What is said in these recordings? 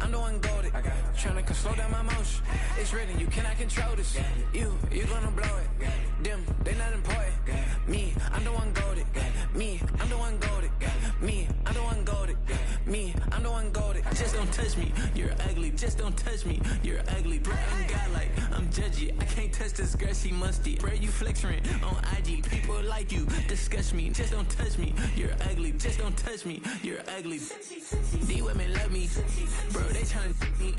I'm the one goaded. Tryna slow down my motion. It's written, you cannot control this. You gonna blow it. Them, they not important. Me, I'm the one goaded. Me, I'm the one goaded. Me, I'm the one goaded. Me, I'm the one goaded. Just don't touch me, you're ugly. Just don't touch me, you're ugly. Bro, I'm godlike, I'm judgy. I can't touch this girl, she musty. Bro, you flexing on IG. People like you, disgust me. Just don't touch me, you're ugly. Just don't touch me, you're ugly. These women love me, bro, they tryna me.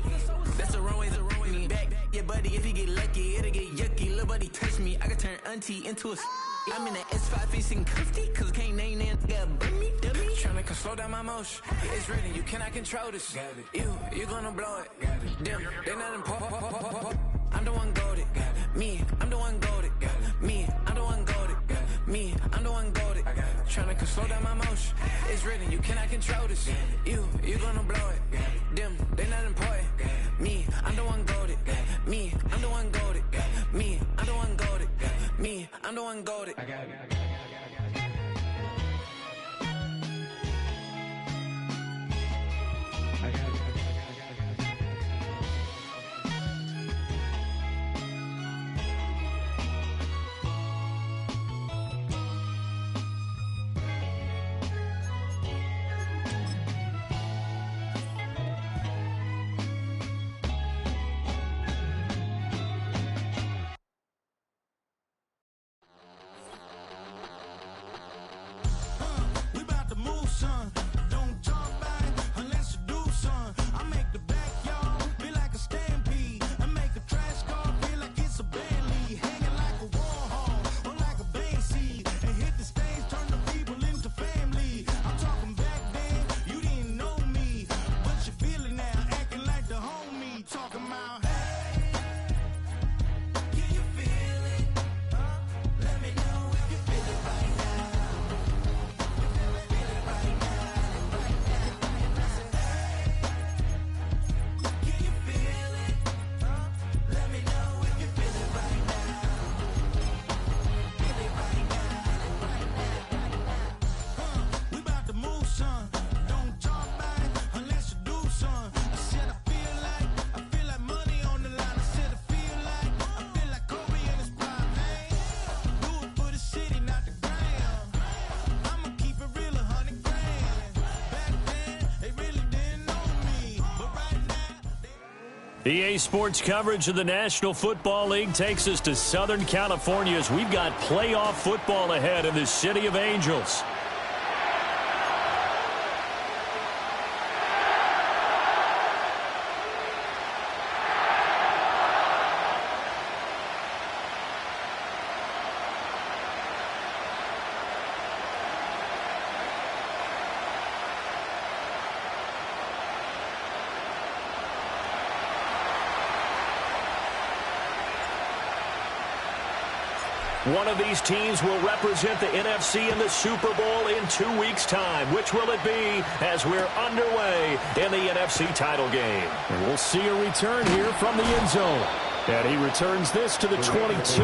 That's the wrong way, me back. Yeah, buddy, if you get lucky, it'll get yucky. Little buddy touch me, I can turn auntie into a I'm in the S5 facing cuffy, cause can't name that nigga but me, dummy. Tryna slow down my motion. It's written, you cannot control this. You gonna blow it. Them, they not important. I'm the one goaded. Me, I'm the one goaded. Me, I'm the one goaded. Me, I'm the one goaded. Tryna slow down my motion. It's written, you cannot control this. You gonna blow it. Them, they not important. Me, I'm the one goaded. Me, I'm the one goaded. Me, I'm the one goaded. Me, I'm the one goaded. I got it. EA Sports coverage of the National Football League takes us to Southern California as we've got playoff football ahead in the City of Angels. One of these teams will represent the NFC in the Super Bowl in 2 weeks' time. Which will it be as we're underway in the NFC title game? And we'll see a return here from the end zone. And he returns this to the 22.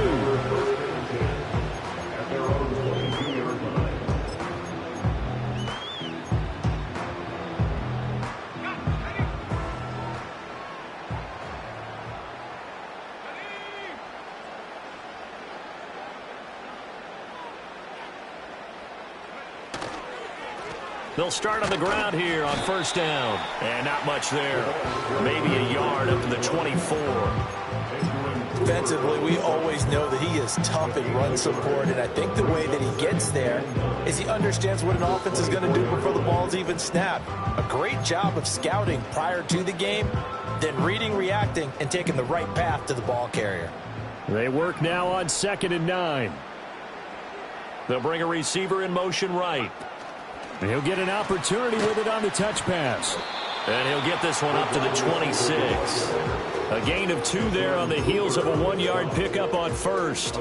They'll start on the ground here on first down. And not much there. Maybe a yard up to the 24. Defensively, we always know that he is tough in run support, and I think the way that he gets there is he understands what an offense is going to do before the ball's even snapped. A great job of scouting prior to the game, then reading, reacting, and taking the right path to the ball carrier. They work now on 2nd and 9. They'll bring a receiver in motion right. He'll get an opportunity with it on the touch pass. And he'll get this one up to the 26. A gain of 2 there on the heels of a 1-yard pickup on first.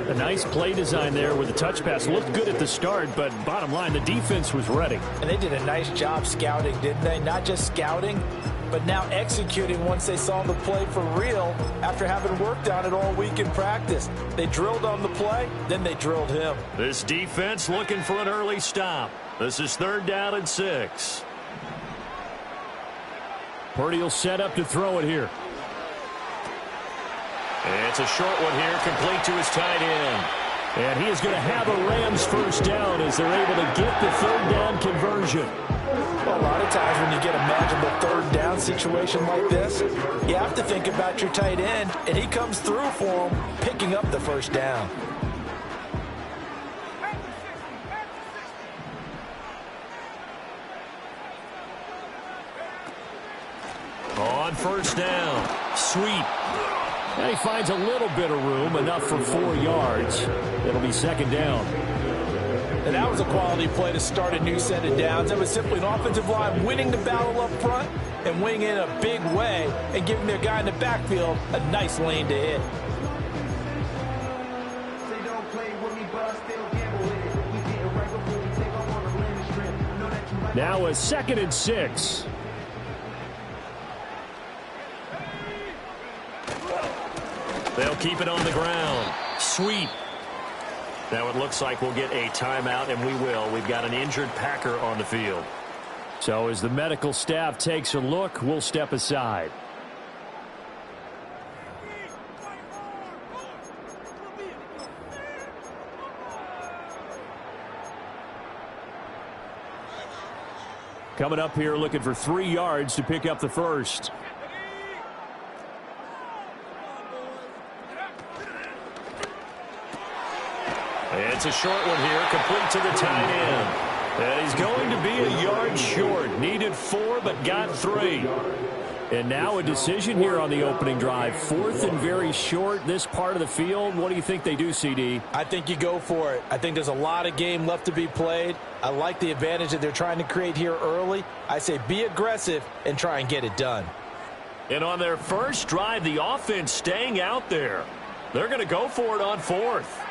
A nice play design there with the touch pass. Looked good at the start, but bottom line, the defense was ready. And they did a nice job scouting, didn't they? Not just scouting, but now executing once they saw the play for real after having worked on it all week in practice. They drilled on the play, then they drilled him. This defense looking for an early stop. This is 3rd down and 6. Purdy will set up to throw it here. It's a short one here, complete to his tight end. And he is going to have a Rams first down as they're able to get the third down conversion. Well, a lot of times when you get a magical third down situation like this, you have to think about your tight end, and he comes through for him, picking up the first down. On first down, sweep. And he finds a little bit of room, enough for 4 yards. It'll be second down. And that was a quality play to start a new set of downs. That was simply an offensive line winning the battle up front and winning in a big way and giving their guy in the backfield a nice lane to hit. Now a 2nd and 6. They'll keep it on the ground. Sweep. Now it looks like we'll get a timeout, and we will. We've got an injured Packer on the field. So as the medical staff takes a look, we'll step aside. Coming up here looking for 3 yards to pick up the first. It's a short one here, complete to the tight end. And he's going to be a yard short. Needed 4, but got 3. And now a decision here on the opening drive. 4th and very short, this part of the field. What do you think they do, CD? I think you go for it. I think there's a lot of game left to be played. I like the advantage that they're trying to create here early. I say be aggressive and try and get it done. And on their first drive, the offense staying out there. They're going to go for it on 4th.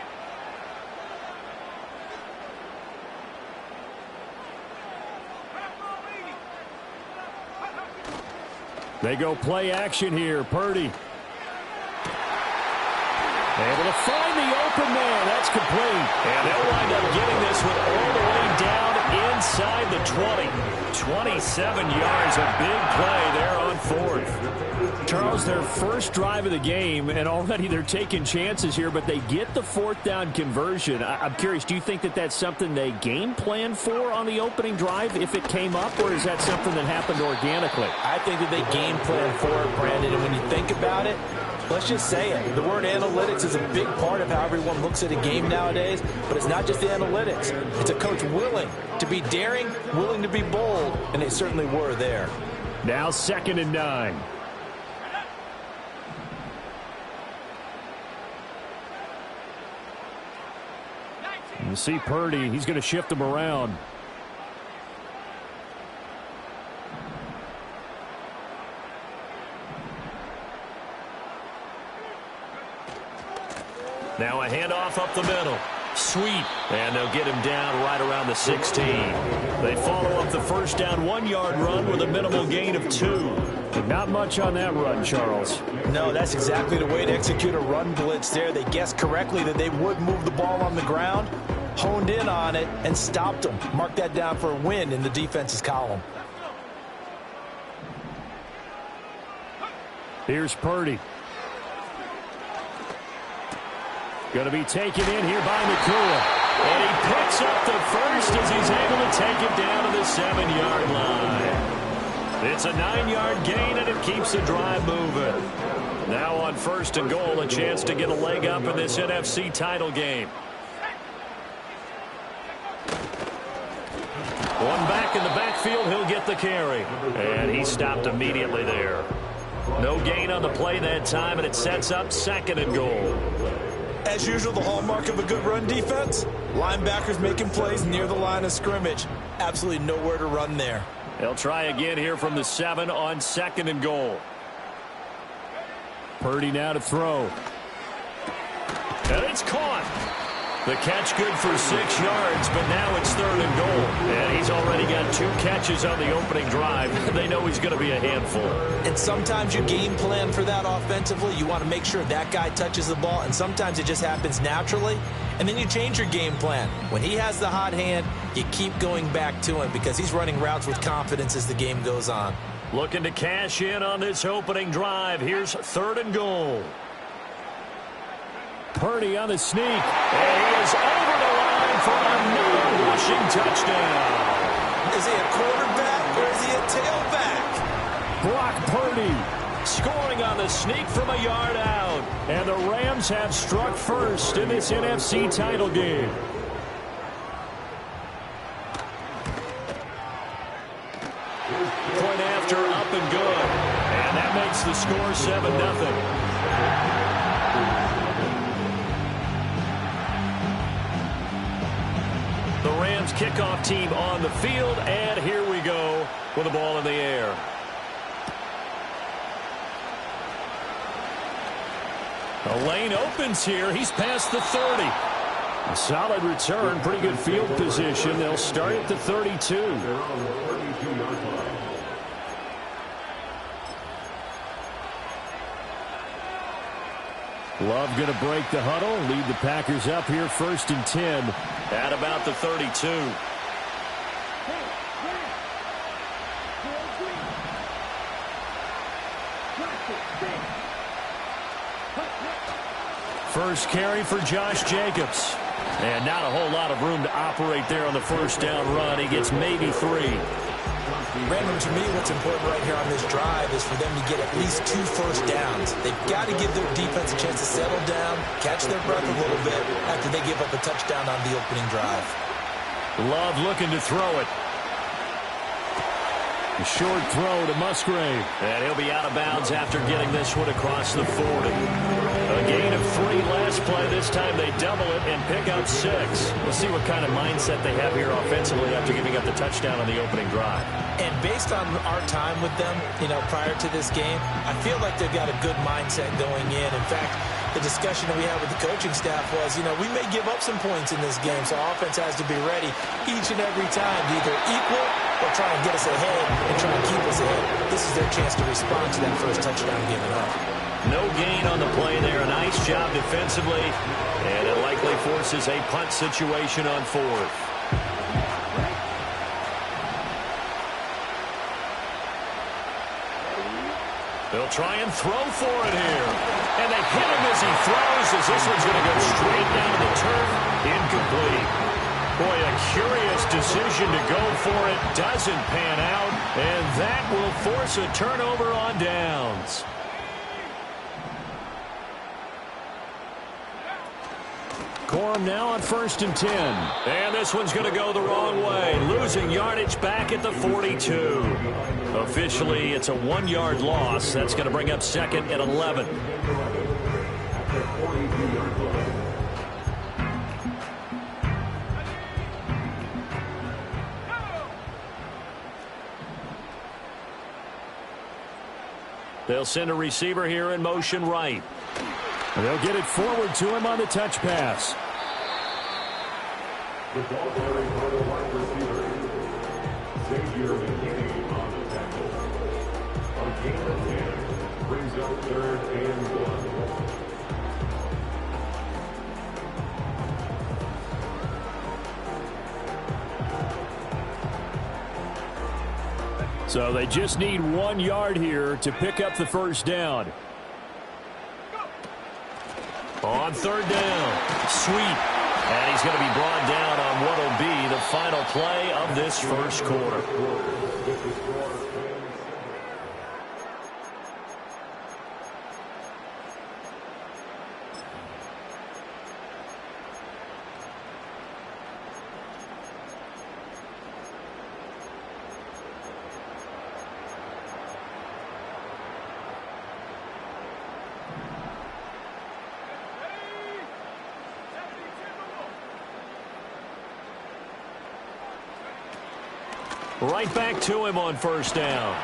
They go play action here. Purdy. Able to find the open man. That's complete. And they'll wind up getting this one all the way down inside the 20. 27 yards. A big play there on 4th. Charles, their first drive of the game, and already they're taking chances here, but they get the 4th down conversion. I'm curious, do you think that that's something they game plan for on the opening drive if it came up, or is that something that happened organically? I think that they game plan for it, Brandon, and when you think about it, let's just say it. The word analytics is a big part of how everyone looks at a game nowadays, but it's not just the analytics. It's a coach willing to be daring, willing to be bold, and they certainly were there. Now 2nd and 9. You see Purdy, he's going to shift them around. Now a handoff up the middle. Sweep. And they'll get him down right around the 16. They follow up the first down 1-yard run with a minimal gain of 2. Not much on that run, Charles. No, that's exactly the way to execute a run blitz there. They guessed correctly that they would move the ball on the ground, honed in on it, and stopped them. Mark that down for a win in the defense's column. Here's Purdy. Going to be taken in here by Nakua. And he picks up the first as he's able to take it down to the 7-yard line. It's a 9-yard gain, and it keeps the drive moving. Now on 1st and goal, a chance to get a leg up in this NFC title game. One back in the backfield, he'll get the carry. And he stopped immediately there. No gain on the play that time, and it sets up 2nd and goal. As usual, the hallmark of a good run defense, linebackers making plays near the line of scrimmage. Absolutely nowhere to run there. They'll try again here from the 7 on 2nd and goal. Purdy now to throw. And it's caught. The catch good for 6 yards, but now it's 3rd and goal. And he's already got 2 catches on the opening drive. They know he's going to be a handful. And sometimes you game plan for that offensively. You want to make sure that guy touches the ball, and sometimes it just happens naturally. And then you change your game plan. When he has the hot hand, you keep going back to him because he's running routes with confidence as the game goes on. Looking to cash in on this opening drive. Here's 3rd and goal. Purdy on the sneak. And he is over the line for another rushing touchdown. Is he a quarterback or is he a tailback? Brock Purdy scoring on the sneak from a yard out. And the Rams have struck first in this NFC title game. Point after, up and good. And that makes the score 7-0. The Rams kickoff team on the field, and here we go with the ball in the air. The lane opens here. He's past the 30. A solid return, pretty good field position. They'll start at the 32. Love going to break the huddle, lead the Packers up here 1st and 10. At about the 32. First carry for Josh Jacobs. And not a whole lot of room to operate there on the first down run. He gets maybe 3. Brandon, to me, what's important right here on this drive is for them to get at least 2 first downs. They've got to give their defense a chance to settle down, catch their breath a little bit after they give up a touchdown on the opening drive. Love looking to throw it. A short throw to Musgrave. And he'll be out of bounds after getting this one across the 40. A gain of 3 last play. This time they double it and pick up 6. We'll see what kind of mindset they have here offensively after giving up the touchdown on the opening drive. And based on our time with them, prior to this game, I feel like they've got a good mindset going in. In fact, the discussion that we had with the coaching staff was, we may give up some points in this game, so offense has to be ready each and every time to either equal or try and get us ahead and try and keep us ahead. This is their chance to respond to that first touchdown given up. No gain on the play there. A nice job defensively, and it likely forces a punt situation on 4th. They'll try and throw for it here. And they hit him as he throws, as this one's going to go straight down to the turf. Incomplete. Boy, a curious decision to go for it. Doesn't pan out. And that will force a turnover on downs. Corum now on 1st and 10. And this one's going to go the wrong way. Losing yardage back at the 42. Officially, it's a 1-yard loss. That's going to bring up 2nd and 11. They'll send a receiver here in motion right. They'll get it forward to him on the touch pass. The ball carrying for the wide receiver, Xavier McKinney on the tackle. A gain of 10 brings up 3rd and 1. So they just need 1 yard here to pick up the first down. On 3rd down, sweep. And he's going to be brought down on what will be the final play of this first quarter. Right back to him on 1st down.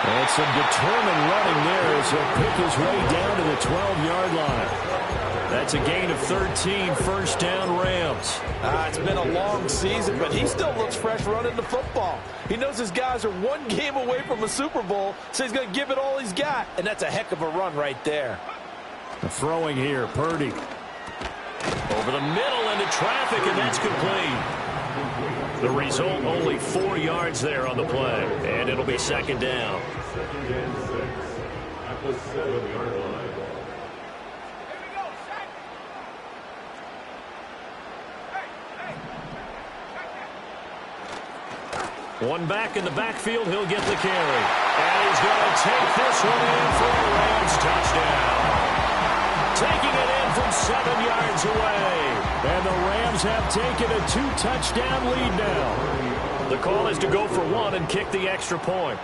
And some determined running there as he'll pick his way down to the 12-yard line. That's a gain of 13, 1st down Rams. It's been a long season, but he still looks fresh running the football. He knows his guys are 1 game away from a Super Bowl, so he's going to give it all he's got. And that's a heck of a run right there. The throwing here, Purdy. Over the middle into traffic, and that's complete. The result, only 4 yards there on the play, and it'll be second down. Second and 6 at the 7-yard line. One back in the backfield, he'll get the carry. And he's going to take this one in for a Rams touchdown. Taking it in from 7 yards away. And the Rams have taken a 2-touchdown lead now. The call is to go for 1 and kick the extra point.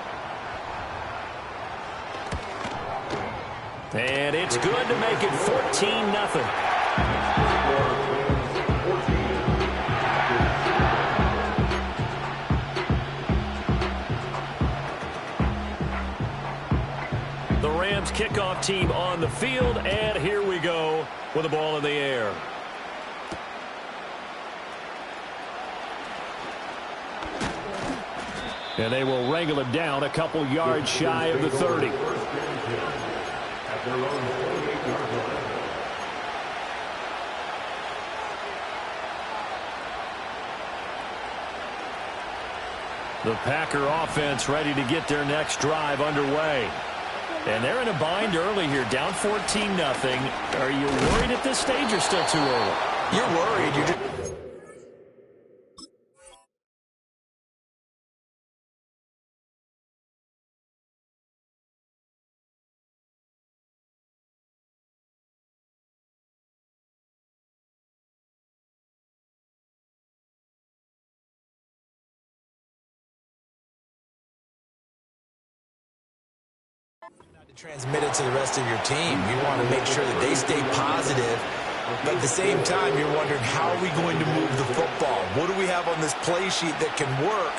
And it's good to make it 14-0. The Rams kickoff team on the field, and here we go with the ball in the air. And they will wrangle it down a couple yards shy of the 30. At their own 28-yard line. The Packer offense ready to get their next drive underway. And they're in a bind early here, down 14-0. Are you worried at this stage or still too early? You're worried. You're just... transmit it to the rest of your team. You want to make sure that they stay positive, but at the same time, you're wondering, how are we going to move the football? What do we have on this play sheet that can work?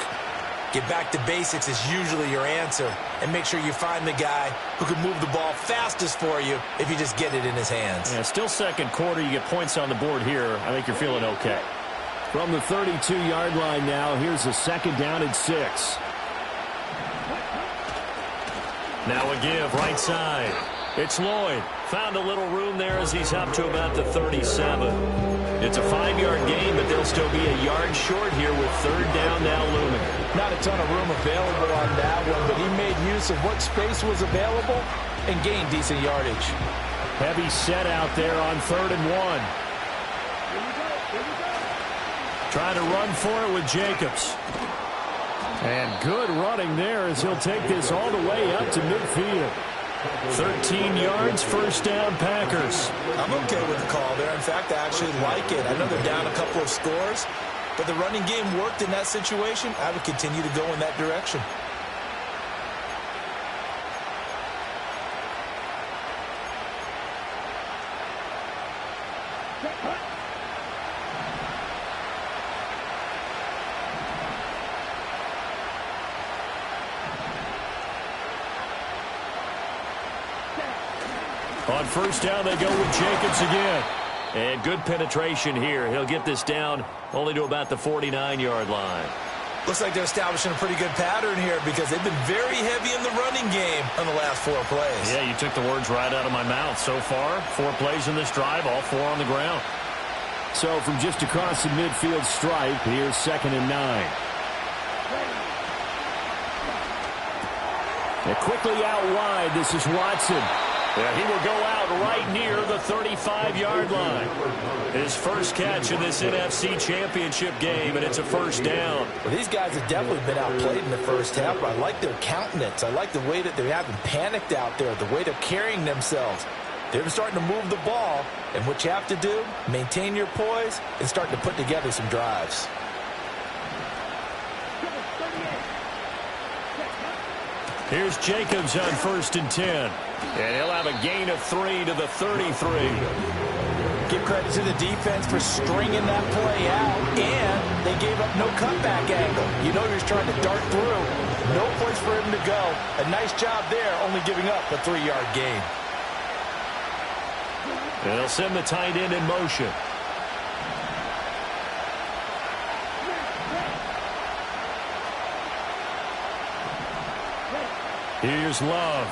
Get back to basics is usually your answer, and make sure you find the guy who can move the ball fastest for you if you just get it in his hands. Yeah, still second quarter. You get points on the board here. I think you're feeling okay. From the 32-yard line now, here's a second down and 6. Now a give, right side. It's Lloyd. Found a little room there as he's up to about the 37. It's a 5-yard gain, but they'll still be a yard short here with third down now looming. Not a ton of room available on that one, but he made use of what space was available and gained decent yardage. Heavy set out there on 3rd and 1. Trying to run for it with Jacobs. And good running there as he'll take this all the way up to midfield. 13 yards, first down, Packers. I'm okay with the call there. In fact, I actually like it. I know they're down a couple of scores, but the running game worked in that situation. I would continue to go in that direction. On first down, they go with Jacobs again. And good penetration here. He'll get this down only to about the 49-yard line. Looks like they're establishing a pretty good pattern here because they've been very heavy in the running game on the last 4 plays. Yeah, you took the words right out of my mouth. So far, 4 plays in this drive, all 4 on the ground. So from just across the midfield stripe, here's 2nd and 9. And quickly out wide, this is Watson. Yeah, he will go out right near the 35-yard line. His first catch in this NFC Championship game, and it's a first down. Well, these guys have definitely been outplayed in the first half, but I like their countenance. I like the way that they haven't panicked out there, the way they're carrying themselves. They're starting to move the ball, and what you have to do, maintain your poise and start to put together some drives. Here's Jacobs on 1st and 10. And he'll have a gain of 3 to the 33. Give credit to the defense for stringing that play out, and they gave up no cutback angle. You know he was trying to dart through. No place for him to go. A nice job there, only giving up a 3-yard gain. And they'll send the tight end in motion. Here's Love.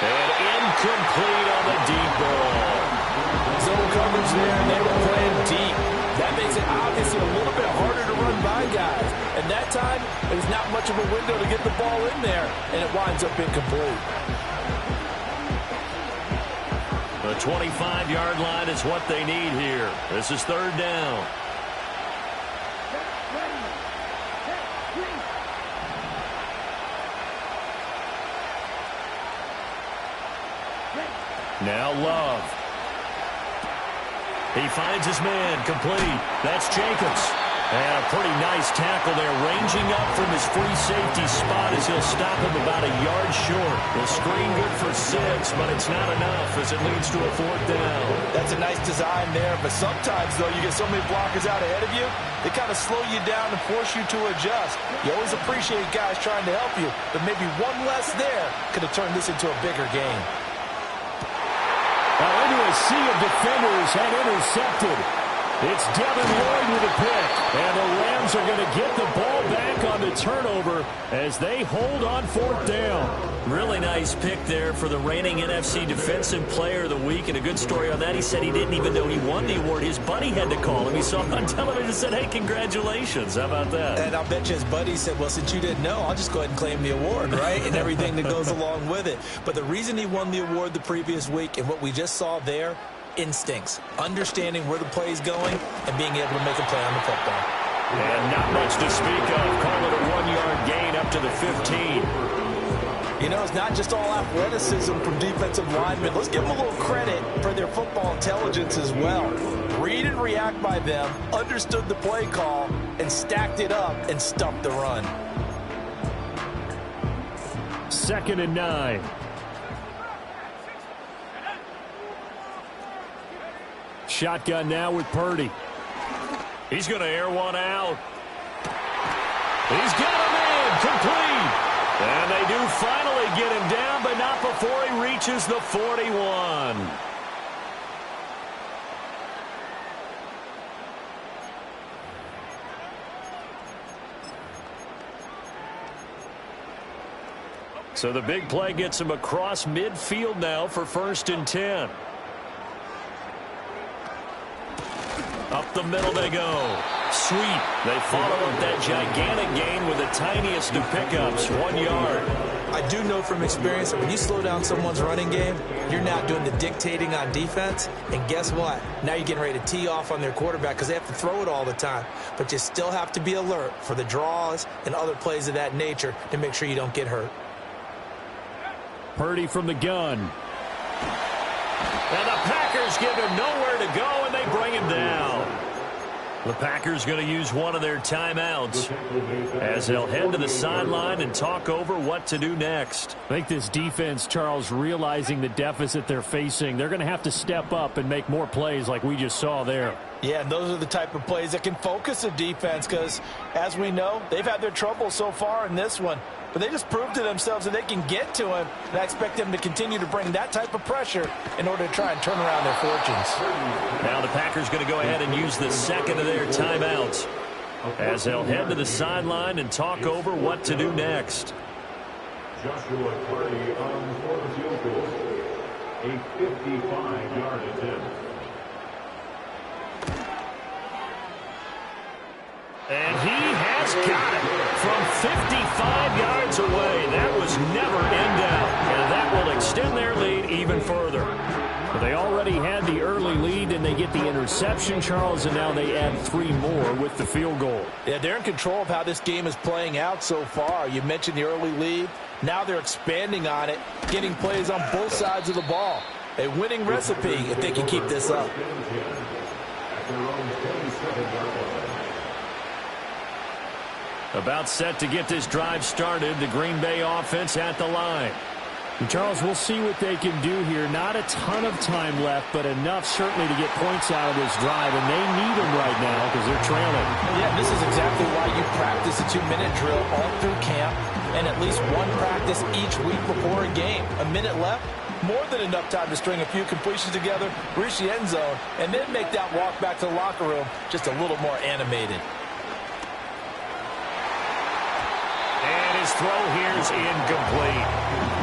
And incomplete on the deep ball. Zone coverage there, and they were playing deep. That makes it obviously a little bit harder to run by guys. And that time, there's not much of a window to get the ball in there, and it winds up incomplete. The 25-yard line is what they need here. This is third down. Now Love. He finds his man, complete. That's Jacobs. And a pretty nice tackle there, ranging up from his free safety spot as he'll stop him about a yard short. The screen good for 6, but it's not enough as it leads to a fourth down. That's a nice design there, but sometimes, though, you get so many blockers out ahead of you, they kind of slow you down and force you to adjust. You always appreciate guys trying to help you, but maybe one less there could have turned this into a bigger game. Now into a sea of defenders and intercepted. It's Devin Lloyd with a pick. And the Rams are going to get the ball back on the turnover as they hold on fourth down. Really nice pick there for the reigning NFC Defensive Player of the Week. And a good story on that. He said he didn't even know he won the award. His buddy had to call him. He saw him on television and said, hey, congratulations. How about that? And I'll bet you his buddy said, well, since you didn't know, I'll just go ahead and claim the award, right? And everything that goes along with it. But the reason he won the award the previous week and what we just saw there, instincts, understanding where the play is going and being able to make a play on the football. And not much to speak of. Call it a 1-yard gain up to the 15. You know, it's not just all athleticism from defensive linemen. Let's give them a little credit for their football intelligence as well. Read and react by them, understood the play call, and stacked it up and stuffed the run. 2nd and 9. Shotgun now with Purdy. He's going to air one out. He's got him in, complete. And they do finally get him down, but not before he reaches the 41. So the big play gets him across midfield now for 1st and 10. Up the middle they go. Sweet. They follow up that gigantic gain with the tiniest of pickups, 1 yard. I do know from experience that when you slow down someone's running game, you're not doing the dictating on defense. And guess what? Now you're getting ready to tee off on their quarterback because they have to throw it all the time. But you still have to be alert for the draws and other plays of that nature to make sure you don't get hurt. Purdy from the gun. And the Packers give him nowhere to go, and they bring him down. The Packers going to use one of their timeouts as they'll head to the sideline and talk over what to do next. I think this defense, Charles, realizing the deficit they're facing, they're going to have to step up and make more plays like we just saw there. Yeah, and those are the type of plays that can focus a defense because, as we know, they've had their trouble so far in this one. But they just proved to themselves that they can get to him, and I expect them to continue to bring that type of pressure in order to try and turn around their fortunes. Now the Packers going to go ahead and use the second of their timeouts as they'll head to the sideline and talk over what to do next. Joshua Purdy on for the field goal. A 55-yard attempt. And he has got it from 55 yards away. That was never in doubt, and that will extend their lead even further. But they already had the early lead, and they get the interception, Charles, and now they add 3 more with the field goal. Yeah, they're in control of how this game is playing out so far. You mentioned the early lead. Now they're expanding on it, getting plays on both sides of the ball. A winning recipe if they can keep this up. About set to get this drive started, the Green Bay offense at the line. And Charles, we'll see what they can do here. Not a ton of time left, but enough certainly to get points out of this drive, and they need them right now because they're trailing. Yeah, this is exactly why you practice a 2-minute drill all through camp and at least one practice each week before a game. A minute left, more than enough time to string a few completions together, reach the end zone, and then make that walk back to the locker room just a little more animated. And his throw here is incomplete.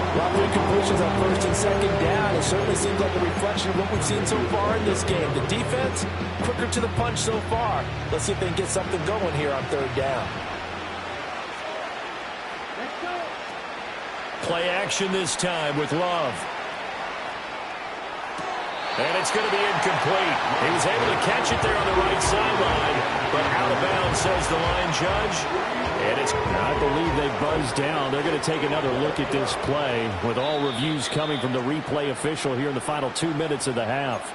A lot of incompletions on first and second down. It certainly seems like a reflection of what we've seen so far in this game. The defense, quicker to the punch so far. Let's see if they can get something going here on third down. Play action this time with Love. And it's going to be incomplete. He was able to catch it there on the right sideline, but out of bounds, says the line judge. And I believe they buzzed down. They're going to take another look at this play with all reviews coming from the replay official here in the final 2 minutes of the half.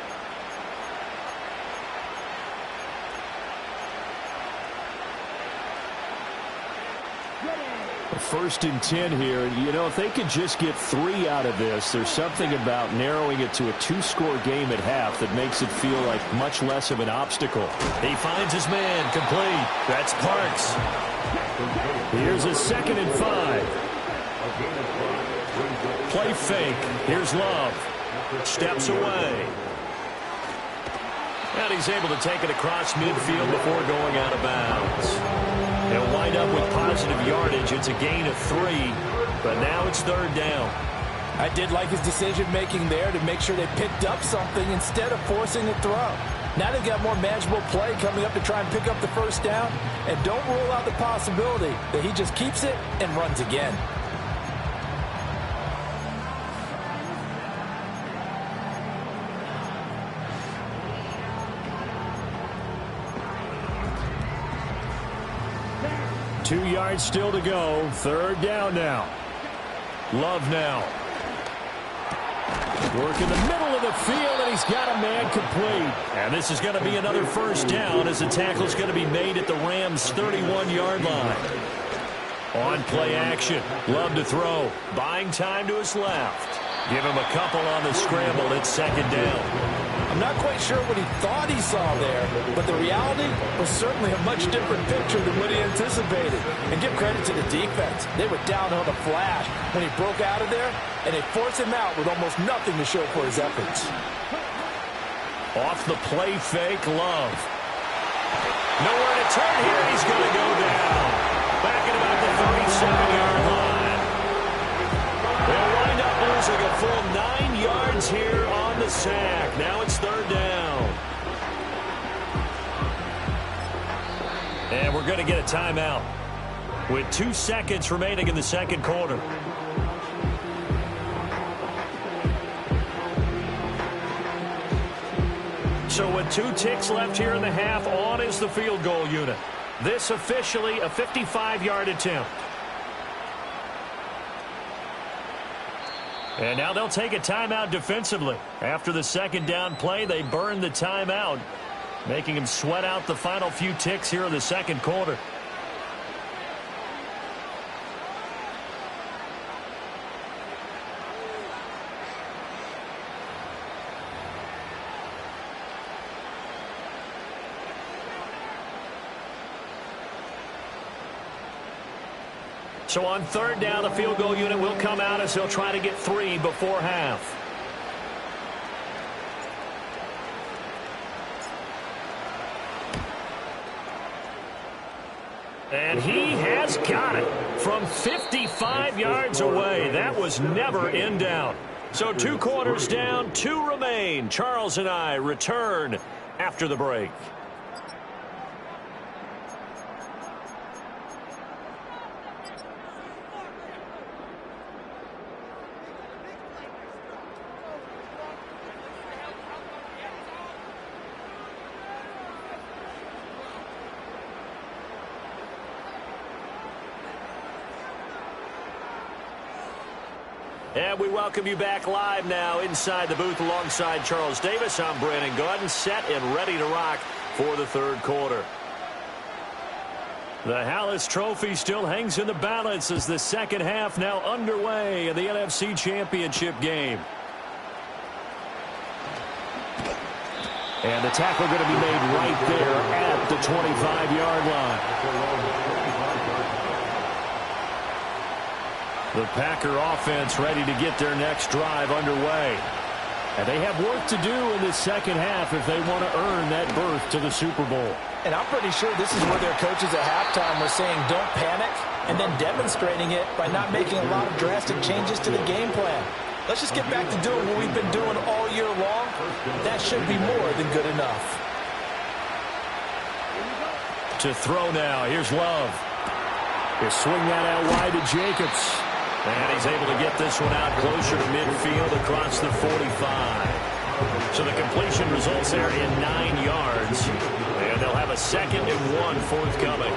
First and 10 here. You know, if they could just get 3 out of this, there's something about narrowing it to a 2-score game at half that makes it feel like much less of an obstacle. He finds his man, complete. That's Parks. Here's a 2nd and 5. Play fake. Here's Love. Steps away. And he's able to take it across midfield before going out of bounds. They'll wind up with positive yardage. It's a gain of 3, but now it's third down. I did like his decision-making there to make sure they picked up something instead of forcing a throw. Now they've got more manageable play coming up to try and pick up the first down, and don't rule out the possibility that he just keeps it and runs again. Two yards still to go. Third down now. Love now. Work in the middle of the field, and he's got a man complete. And this is going to be another first down as the tackle's going to be made at the Rams' 31-yard line. On play action. Love to throw. Buying time to his left. Give him a couple on the scramble. It's second down. I'm not quite sure what he thought he saw there, but the reality was certainly a much different picture than what he anticipated. And give credit to the defense. They were down on a flash when he broke out of there, and they forced him out with almost nothing to show for his efforts. Off the play fake, Love. Nowhere to turn here, and he's going to go down. Back at about the 37-yard line. They'll wind up losing a full 9 yards here on the sack. Now it's third down. And we're going to get a timeout with 2 seconds remaining in the second quarter. So with 2 ticks left here in the half, on is the field goal unit. This officially a 55-yard attempt. And now they'll take a timeout defensively. After the second down play, they burn the timeout, making him sweat out the final few ticks here in the second quarter. So on third down, the field goal unit will come out as they'll try to get 3 before half. And he has got it from 55 yards away. That was never in doubt. So 2 quarters down, 2 remain. Charles and I return after the break. And we welcome you back live now inside the booth alongside Charles Davis. I'm Brandon Gaudin, set and ready to rock for the third quarter. The Hallis Trophy still hangs in the balance as the second half now underway in the NFC Championship game. And the tackle going to be made right there at the 25-yard line. The Packer offense ready to get their next drive underway. And they have work to do in this second half if they want to earn that berth to the Super Bowl. And I'm pretty sure this is where their coaches at halftime were saying, don't panic, and then demonstrating it by not making a lot of drastic changes to the game plan. Let's just get back to doing what we've been doing all year long. That should be more than good enough. To throw now, here's Love. He'll swing that out wide to Jacobs. And he's able to get this one out closer to midfield across the 45. So the completion results there in 9 yards. And they'll have a 2nd and 1 forthcoming.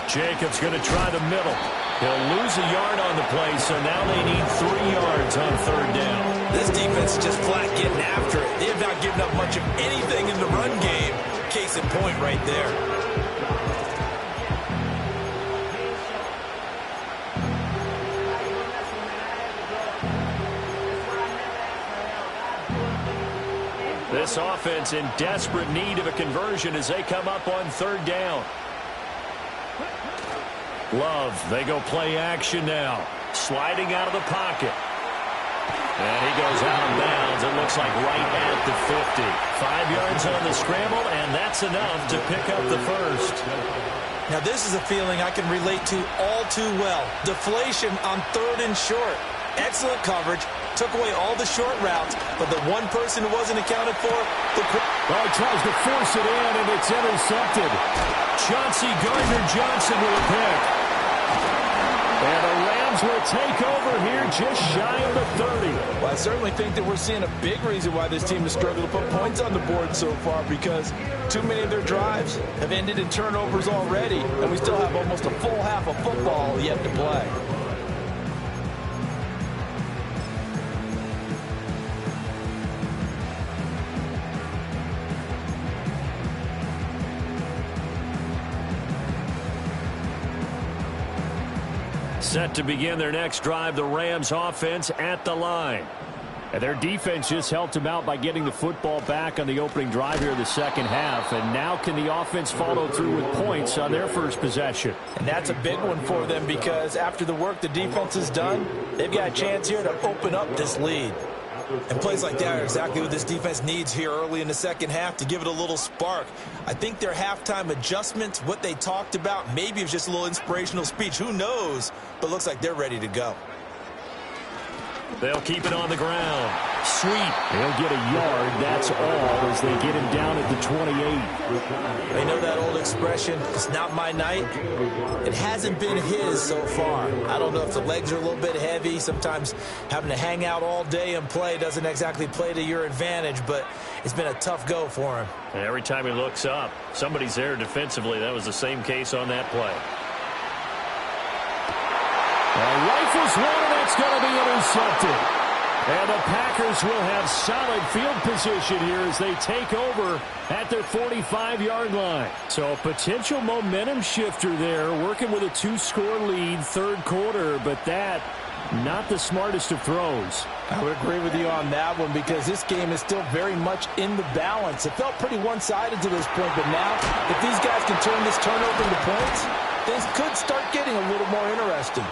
Jacobs going to try the middle. He'll lose a yard on the play, so now they need 3 yards on 3rd down. This defense is just flat getting after it. They have not given up much of anything in the run game. Case in point right there. This offense in desperate need of a conversion as they come up on 3rd down. Love, they go play action now. Sliding out of the pocket. And he goes out of bounds. It looks like right at the 50. 5 yards on the scramble, and that's enough to pick up the first. Now this is a feeling I can relate to all too well. Deflation on 3rd and short. Excellent coverage. Took away all the short routes, but the one person who wasn't accounted for, he tries to force it in, and it's intercepted. Chauncey Gardner-Johnson with a pick. And the Rams will take over here just shy of the 30. Well, I certainly think that we're seeing a big reason why this team has struggled to put points on the board so far, because too many of their drives have ended in turnovers already, and we still have almost a full half of football yet to play. Set to begin their next drive, the Rams offense at the line. And their defense just helped them out by getting the football back on the opening drive here in the 2nd half. And now can the offense follow through with points on their first possession? And that's a big one for them, because after the work the defense has done, they've got a chance here to open up this lead. And plays like that are exactly what this defense needs here early in the 2nd half to give it a little spark. I think their halftime adjustments, what they talked about, maybe it was just a little inspirational speech. Who knows? But looks like they're ready to go. They'll keep it on the ground. Sweet. They'll get a yard, that's all, as they get him down at the 28. They know that old expression, it's not my night. It hasn't been his so far. I don't know if the legs are a little bit heavy. Sometimes having to hang out all day and play doesn't exactly play to your advantage, but it's been a tough go for him. And every time he looks up, somebody's there defensively. That was the same case on that play. Rifles one, and that's going to be intercepted. And the Packers will have solid field position here as they take over at their 45-yard line. So a potential momentum shifter there, working with a 2-score lead, 3rd quarter, but that not the smartest of throws. I would agree with you on that one, because this game is still very much in the balance. It felt pretty one-sided to this point, but now if these guys can turn this turnover into points, things could start getting a little more interesting.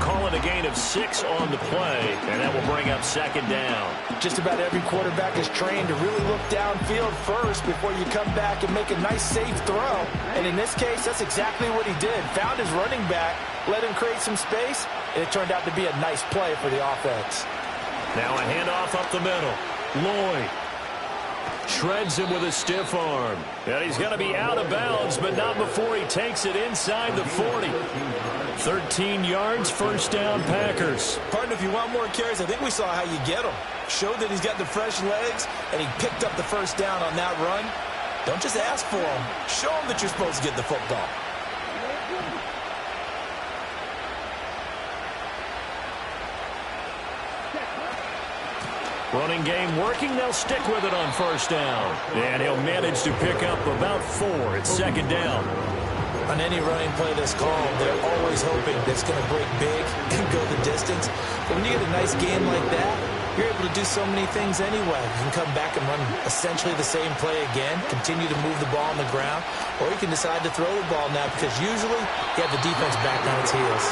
Calling a gain of 6 on the play, and that will bring up 2nd down. Just about every quarterback is trained to really look downfield first before you come back and make a nice, safe throw. And in this case, that's exactly what he did. Found his running back, let him create some space, and it turned out to be a nice play for the offense. Now a handoff up the middle. Lloyd shreds him with a stiff arm. And he's going to be out of bounds, but not before he takes it inside the 40. 13 yards, 1st down, Packers. Partner, if you want more carries, I think we saw how you get him. Showed that he's got the fresh legs, and he picked up the 1st down on that run. Don't just ask for him. Show him that you're supposed to get the football. Running game working. They'll stick with it on 1st down. And he'll manage to pick up about 4 at 2nd down. On any running play that's called, they're always hoping that it's going to break big and go the distance. But when you get a nice game like that, you're able to do so many things anyway. You can come back and run essentially the same play again, continue to move the ball on the ground, or you can decide to throw the ball now because usually you have the defense back on its heels.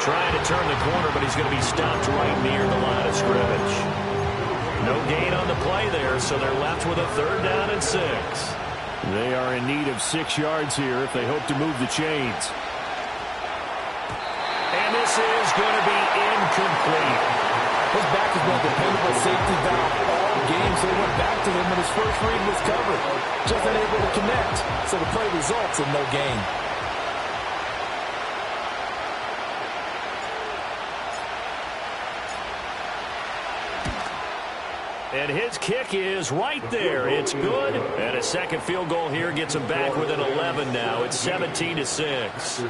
Trying to turn the corner, but he's going to be stopped right near the line of scrimmage. No gain on the play there, so they're left with a 3rd down and 6. They are in need of 6 yards here if they hope to move the chains. And this is going to be incomplete. His back has been a dependable safety valve all game, so he went back to him when his first read was covered. Just unable to connect, so the play results in no gain. And his kick is right there. It's good. And a second field goal here gets them back within 11 now. It's 17-6.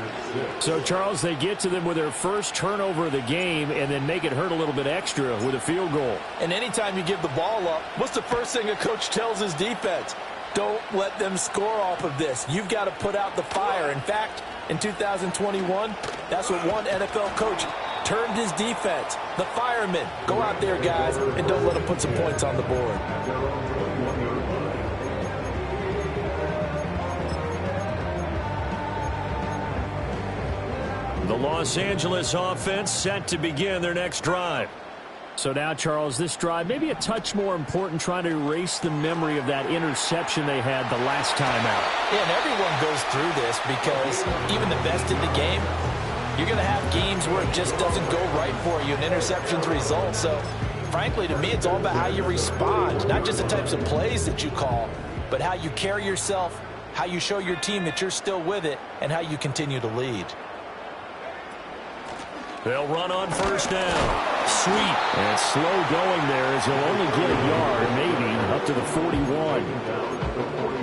So, Charles, they get to them with their first turnover of the game and then make it hurt a little bit extra with a field goal. And anytime you give the ball up, what's the first thing a coach tells his defense? Don't let them score off of this. You've got to put out the fire. In fact, in 2021, that's what one NFL coach turned his defense. The firemen. Go out there, guys, and don't let them put some points on the board. The Los Angeles offense set to begin their next drive. So now, Charles, this drive maybe a touch more important, trying to erase the memory of that interception they had the last time out. Yeah, and everyone goes through this because even the best in the game, you're going to have games where it just doesn't go right for you and interceptions result. So, frankly, to me, it's all about how you respond, not just the types of plays that you call, but how you carry yourself, how you show your team that you're still with it, and how you continue to lead. They'll run on first down. Sweet. And slow going there as he'll only get a yard, maybe up to the 41.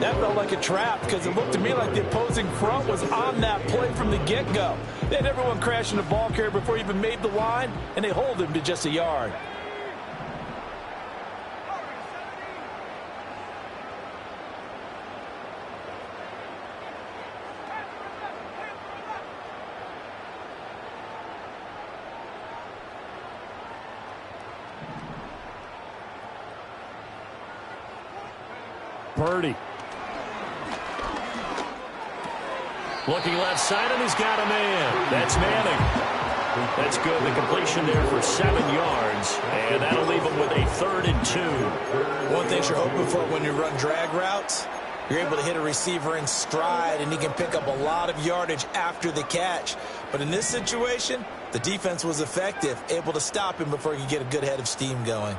That felt like a trap because it looked to me like the opposing front was on that play from the get-go. They had everyone crashing the ball carrier before he even made the line, and they hold him to just a yard. Purdy. Looking left side, and he's got a man. That's Manning. That's good. The completion there for 7 yards, and that'll leave him with a 3rd and 2. One thing you're hoping for when you run drag routes, you're able to hit a receiver in stride, and he can pick up a lot of yardage after the catch. But in this situation, the defense was effective, able to stop him before he could get a good head of steam going.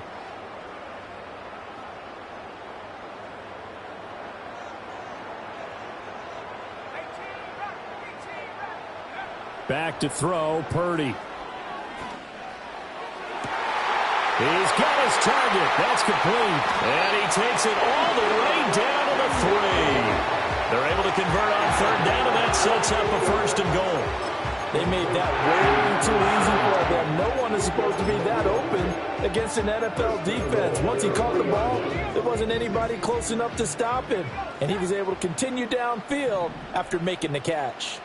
Back to throw, Purdy. He's got his target. That's complete. And he takes it all the way down to the 3. They're able to convert on 3rd down, and that sets up a 1st and goal. They made that way too easy for them. No one is supposed to be that open against an NFL defense. Once he caught the ball, there wasn't anybody close enough to stop him. And he was able to continue downfield after making the catch.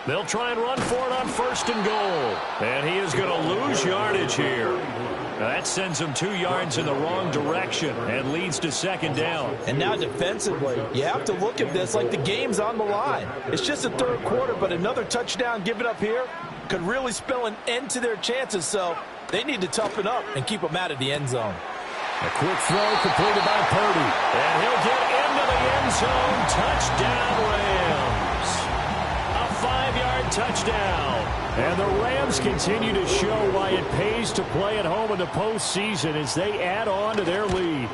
They'll try and run for it on 1st and goal. And he is going to lose yardage here. That sends him 2 yards in the wrong direction and leads to 2nd down. And now defensively, you have to look at this like the game's on the line. It's just the 3rd quarter, but another touchdown given up here could really spell an end to their chances. So they need to toughen up and keep them out of the end zone. A quick throw completed by Purdy. And he'll get into the end zone. Touchdown, Rams. 5-yard touchdown. And the Rams continue to show why it pays to play at home in the postseason as they add on to their lead.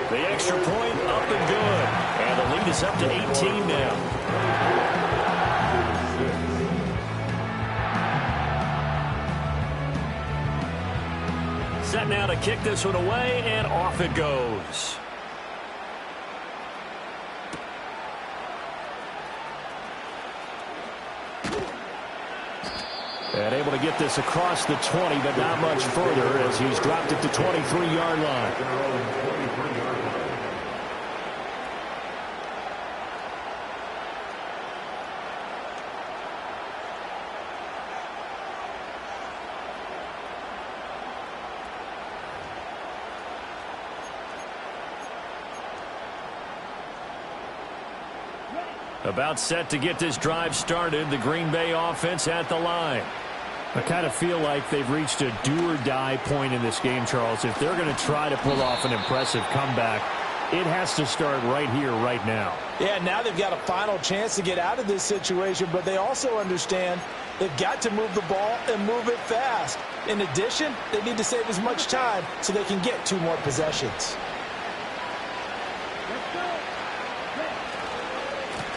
The extra point up and good. And the lead is up to 18 now. Set now to kick this one away, and off it goes. And able to get this across the 20, but not much further as he's dropped it to 23-yard line. About set to get this drive started. The Green Bay offense at the line. I kind of feel like they've reached a do-or-die point in this game, Charles. If they're going to try to pull off an impressive comeback, it has to start right here, right now. Yeah, now they've got a final chance to get out of this situation, but they also understand they've got to move the ball and move it fast. In addition, they need to save as much time so they can get 2 more possessions.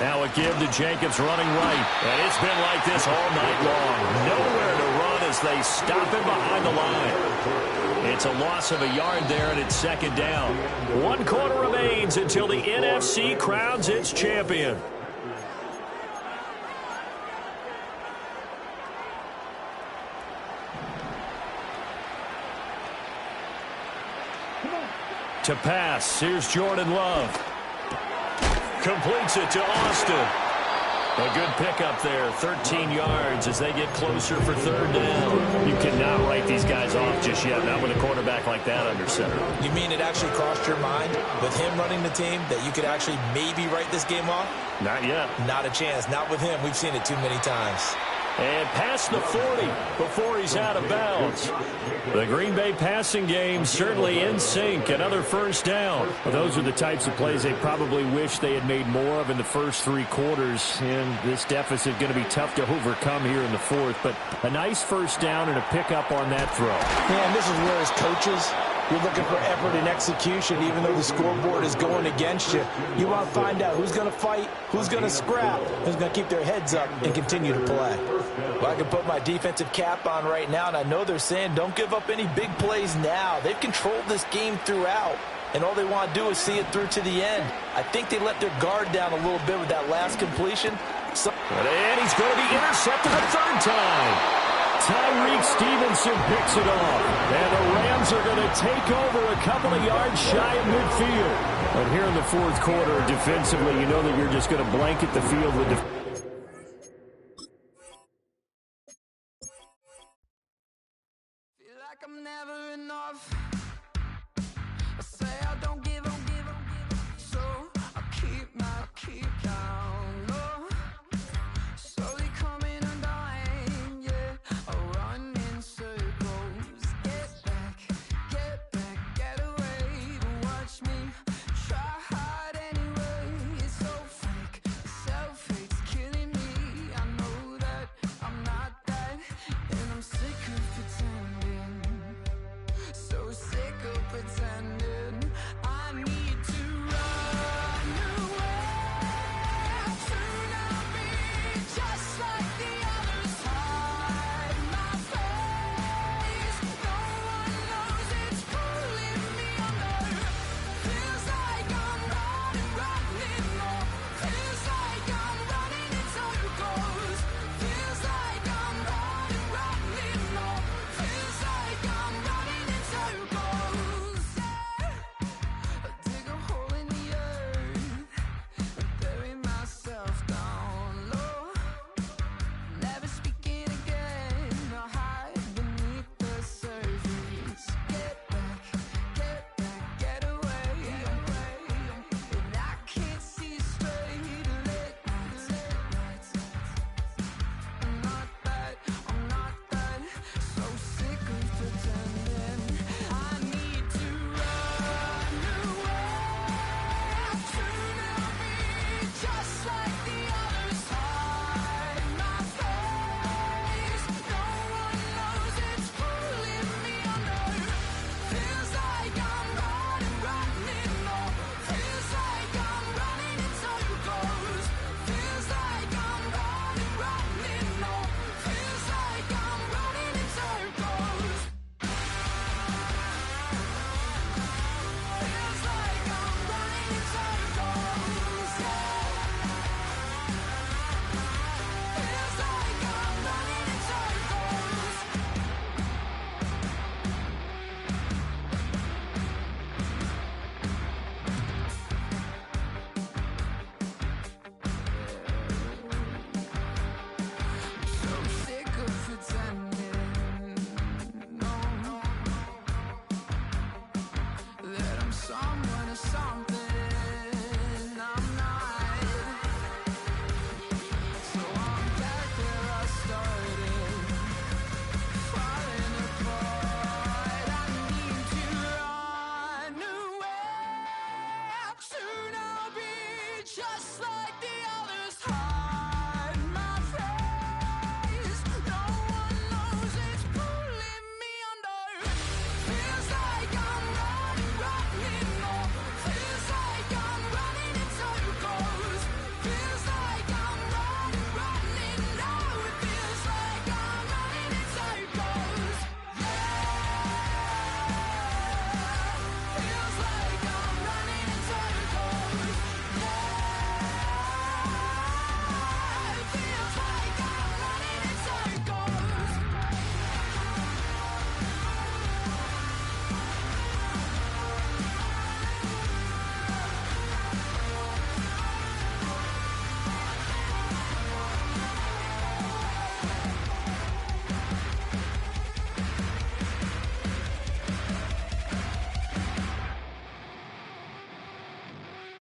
Now a give to Jacobs running right. And it's been like this all night long. Nowhere to run as they stop him behind the line. It's a loss of a yard there, and it's second down. 1 quarter remains until the NFC crowns its champion. To pass, here's Jordan Love. Completes it to Austin. A good pickup there, 13 yards as they get closer for third down. You cannot write these guys off just yet, not with a quarterback like that under center. You mean it actually crossed your mind with him running the team that you could actually maybe write this game off? Not yet. Not a chance. Not with him. We've seen it too many times. And past the 40 before he's out of bounds. The Green Bay passing game certainly in sync. Another first down. Well, those are the types of plays they probably wish they had made more of in the first 3 quarters. And this deficit going to be tough to overcome here in the 4th. But a nice first down and a pickup on that throw. Yeah, and this is where as coaches, you're looking for effort and execution, even though the scoreboard is going against you. You want to find out who's going to fight, who's going to scrap, who's going to keep their heads up and continue to play. Well, I can put my defensive cap on right now, and I know they're saying don't give up any big plays now. They've controlled this game throughout, and all they want to do is see it through to the end. I think they let their guard down a little bit with that last completion. And he's going to be intercepted a 3rd time. Tyreek Stevenson picks it off. And the Rams are going to take over a couple of yards shy of midfield. But here in the 4th quarter, defensively, you know that you're just going to blanket the field with Feel like I'm never enough.